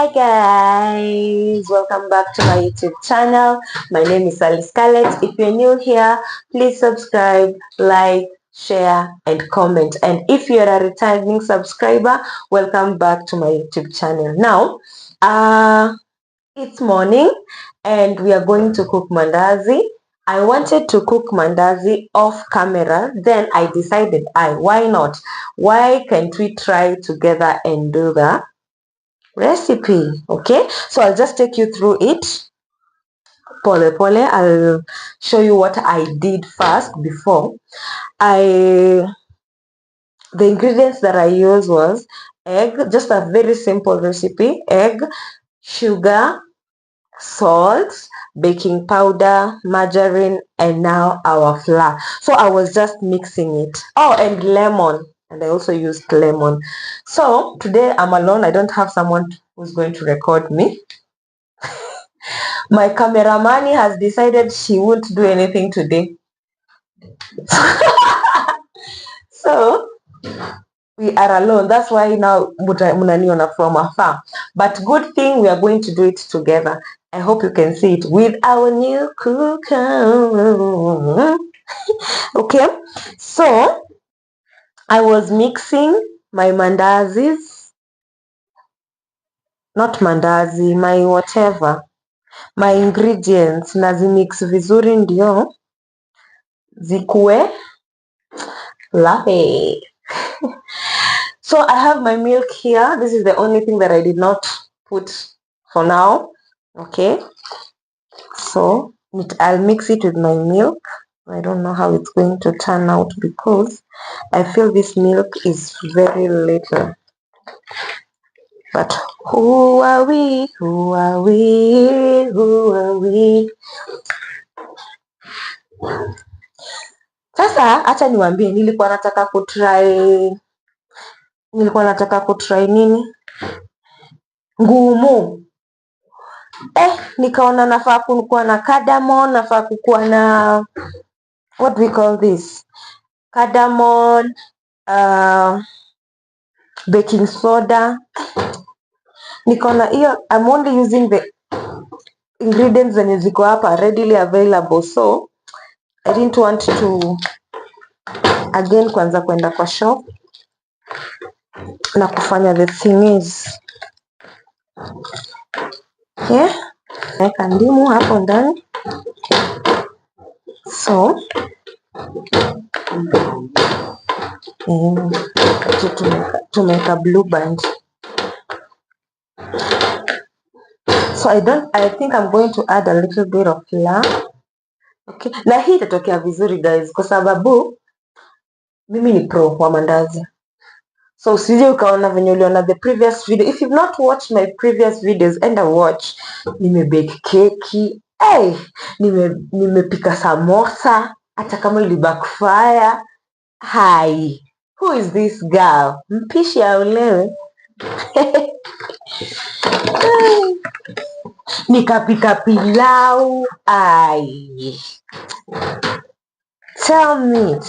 Hi guys, welcome back to my YouTube channel. My name is Sally Scarlett. If you're new here, please subscribe, like, share and comment. And if you're a returning subscriber, welcome back to my YouTube channel. Now, it's morning and we are going to cook mandazi. I wanted to cook mandazi off camera, then I decided, why not? Why can't we try together and do the recipe? Okay, so I'll just take you through it. Pole pole, I'll show you what I did first before. The ingredients that I used was egg, just a very simple recipe: egg, sugar, salt, baking powder, margarine, and now our flour. So I was just mixing it. Oh, and lemon. And I also used lemon. So today I'm alone. I don't have someone who's going to record me. My cameraman has decided she won't do anything today. So we are alone. That's why now munaniona from afar. But good thing we are going to do it together. I hope you can see it with our new cooker. Okay, so I was mixing my mandazis, not mandazi, my whatever, my ingredients, nazimix vizuri ndio zikue lape. So I have my milk here. This is the only thing that I did not put for now. Okay, so I'll mix it with my milk. I don't know how it's going to turn out because I feel this milk is very little. But who are we? Who are we? Who are we? Sasa acha niwaambie, nilikuwa nataka kutry nini? Ngumu. Nikaona nafaa kuwa na cardamom, nafaa kuwa na what do we call this? Cardamom, baking soda. Nikaona hiyo, I'm only using the ingredients zenye ziko hapa readily available, so I didn't want to again kwanza kwenda kwa shop na kufanya the thing is. Okay, naweka ndimu hapo ndani. So tumeka blue band. So I think I'm going to add a little bit of flour. Okay, na hii itatokea vizuri guys kwa sababu mimi ni pro wa mandazi. So usije ukaona venye uliona the previous video. If you've not watched my previous videos, enda watch. Nimebake keki, nimepika samosa, hata kama ili backfire. Hi, who is this girl? Mpishi aolewe. Nikapika pilau. Tell me.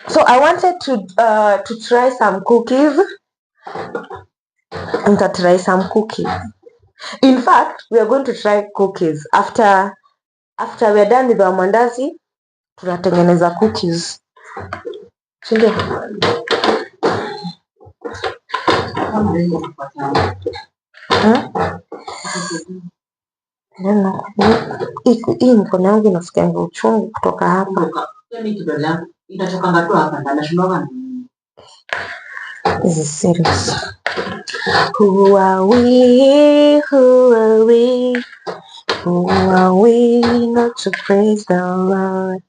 So I wanted to try some cookies. I'm going to try some cookies. In fact, we are going to try cookies after we're done with our mandazi. Tunatengeneza cookies. Sindio? Hii mkono yangu inasikianga uchungu kutoka hapa. This is serious. Who are we? Who are we? Who are we not to praise the Lord?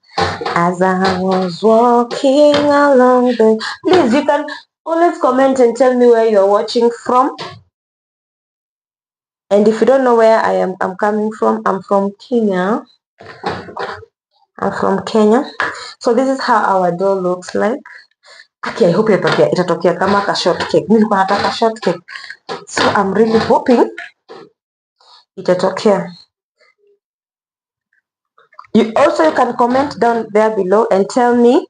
As I was walking along the... Please, you can always comment and tell me where you're watching from. And if you don't know where I'm coming from, I'm from Kenya. So this is how our dough looks like. Okay, I hope itatokea kama ka shortcake. Nilikuwa nataka shortcake. So I'm really hoping itatokea. You can comment down there below and tell me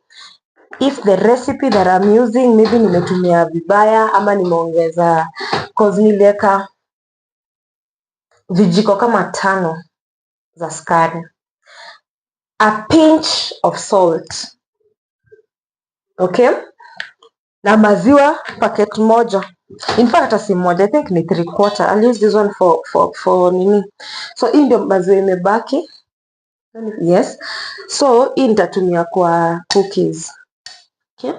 if the recipe that I'm using maybe nimetumia vibaya ama nimeongeza cause niliweka vijiko kama 5 za sukari, a pinch of salt, okay, na maziwa packet moja. In fact hata si moja, I think ni 3/4. I'll use this one for nini. So hii ndio maziwa imebaki. Yes, so hii nitatumia kwa cookies. Okay,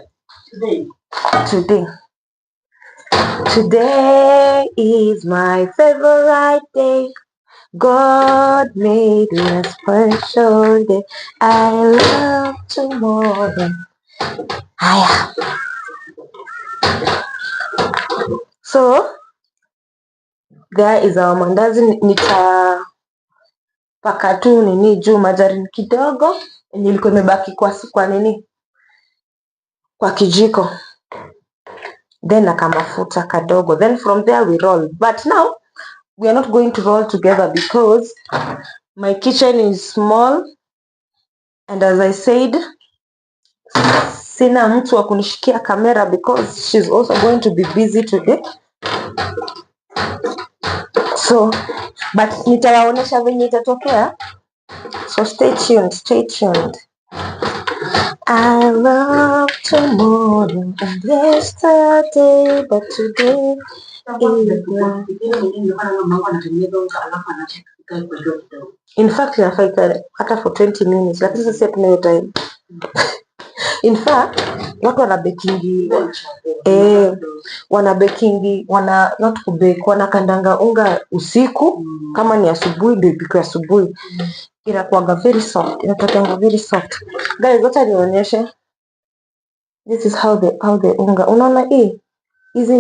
today is my favorite day. God made me a special day. I love tomorrow. Haya, so there is our mandazi. Nitapaka tu nini juu majarini kidogo nilikuwa imebaki kwa nini, kwa kijiko, then nakamafuta kadogo, then from there we roll. But now we are not going to roll together because my kitchen is small, and as I said, sina mtu wa kunishikia kamera because she's also going to be busy today. So but nitawaonesha venye itatokea, so stay tuned. I love tomorrow and yesterday, but today is in fact inafaa hata for 20 minutes, lakini sasa tunayo time. In fact watu wana bakingi not kubake, wanakandanga unga usiku, kama ni asubuhi ndio ipikwe asubuhi, inakuanga very soft, inatokanga very soft. Guys, wacha nionyeshe. This is how the unga, unaona hizi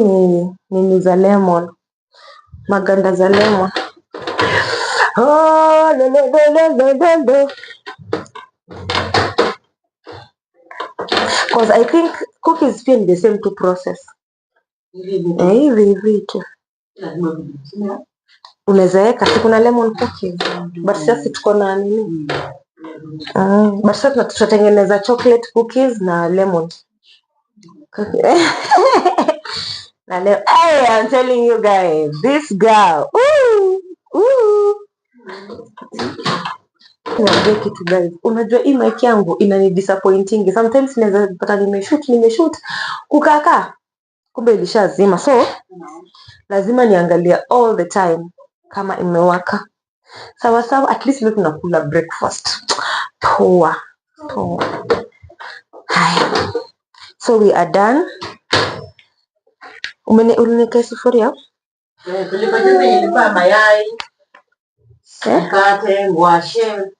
ni za lemon, maganda za lemon. Oh, no. Because I think cookies feel the same to process. Hivi tu unaweza weka, si kuna lemon cookies, but sasa tuko na nini, but sasa tutatengeneza chocolate cookies na lemon. Hey, I'm telling you guys, this girl, Niambie kitu guys, unajua hii mic yangu inani disappointing. Sometimes naweza pata nimeshoot kukaka, kumbe ilishazima. So lazima niangalia all the time kama imewaka. Sawa, at least leo tunakula breakfast. Poa. Hai. So we are done. Ulineka sufuria? Tulipata mayai. Mkate, ngwashe.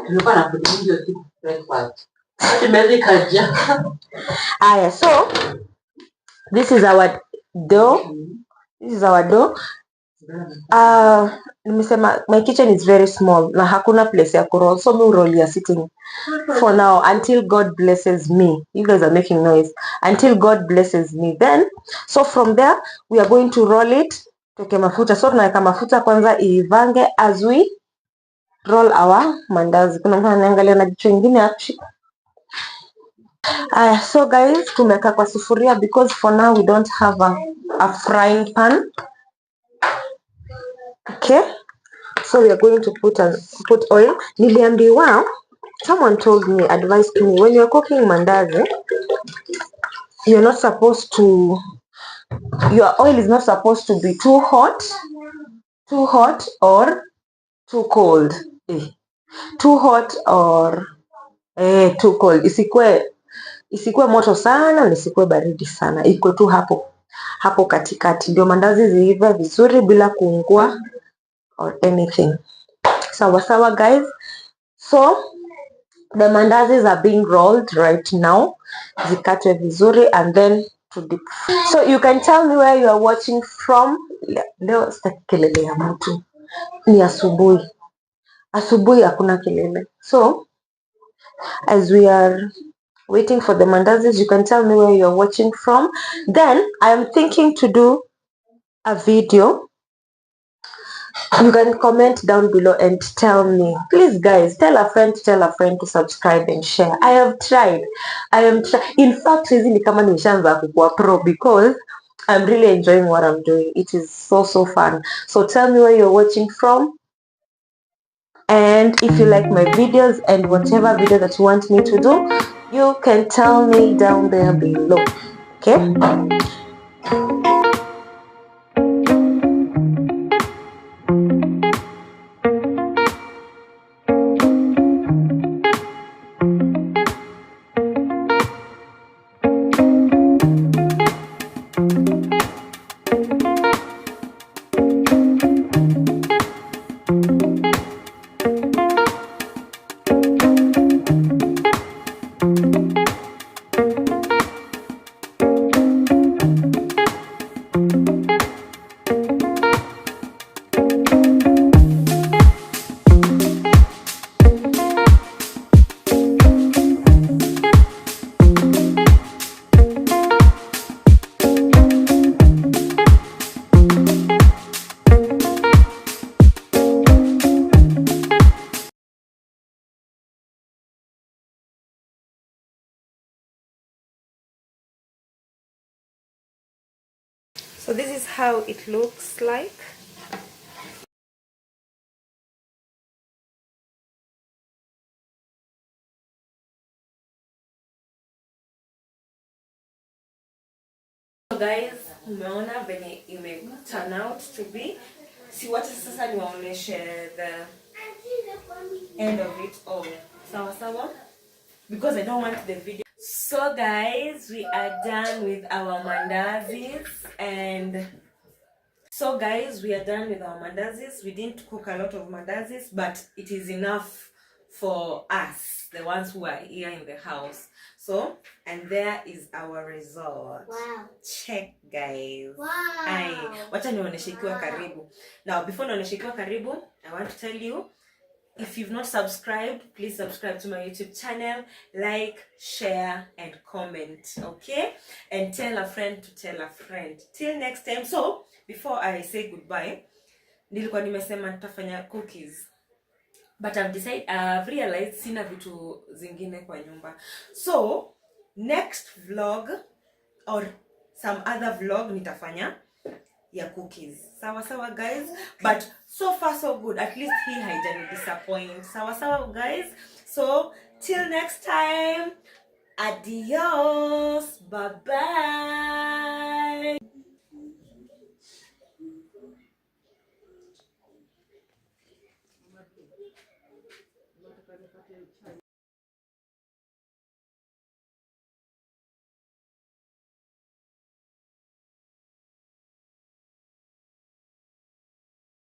Tulikuwa na kutumia siku breakfast. Aya, so this is our dough. Nimesema my kitchen is very small na hakuna place ya kuroll, so mi roll ya sitting for now until God blesses me. You guys are making noise. Until God blesses me, then so from there we are going to roll it. Tuweke mafuta, so tunaweka mafuta kwanza ivange as we roll our mandazi. Kuna mtu anaangalia na jicho lingine hapo. So guys, tumeka kwa sufuria because for now we don't have a frying pan. Okay, so we are going to put oil. Niliambiwa, someone told me, advised me, when you're cooking mandazi, you're not supposed to, your oil is not supposed to be too hot or too cold. Too hot or too cold. Isikue moto sana, isikue baridi sana. Iko tu hapo katikati. Ndio mandazi ziive vizuri bila kuungua or anything. Sawa guys. So the mandazis are being rolled right now. Zikatwe vizuri and then to dip. So you can tell me where you are watching from. Leo sitaki kelele ya mtu. Ni asubuhi. Asubuhi hakuna kelele. So as we are waiting for the mandazis, you can tell me where you are watching from. Then I am thinking to do a video. You can comment down below and tell me. Please guys, tell a friend to subscribe and share. I am tried. In fact, hizi ni kama nimeshaanza kukua pro because I'm really enjoying what I'm doing. It is so fun. So tell me where you're watching from, and if you like my videos and whatever video that you want me to do, you can tell me down there below. Okay. So this is how it looks like. So guys, umeona venye ime turn out to be. Si wacha sasa niwaoneshe the end of it all. Sawa sawa? Because I don't want the video. So guys, we are done with our mandazis, and so guys, we are done with our mandazis. We didn't cook a lot of mandazis, but it is enough for us, the ones who are here in the house. So, and there is our result. Wow. Check guys. Wow. Ai, wacha nionyeshe ikiwa karibu. Now, before nionyeshe ikiwa karibu, I want to tell you, if you've not subscribed, please subscribe to my YouTube channel, like, share, and comment, okay? And tell a friend to tell a friend. Till next time. So, before I say goodbye, nilikuwa nimesema nitafanya cookies. But I've realized sina vitu zingine kwa nyumba. So, next vlog or some other vlog nitafanya ya cookies. Sawa sawa guys, but so far so good. At least he haijani disappoint. Sawa sawa guys. So till next time, adios, bye bye.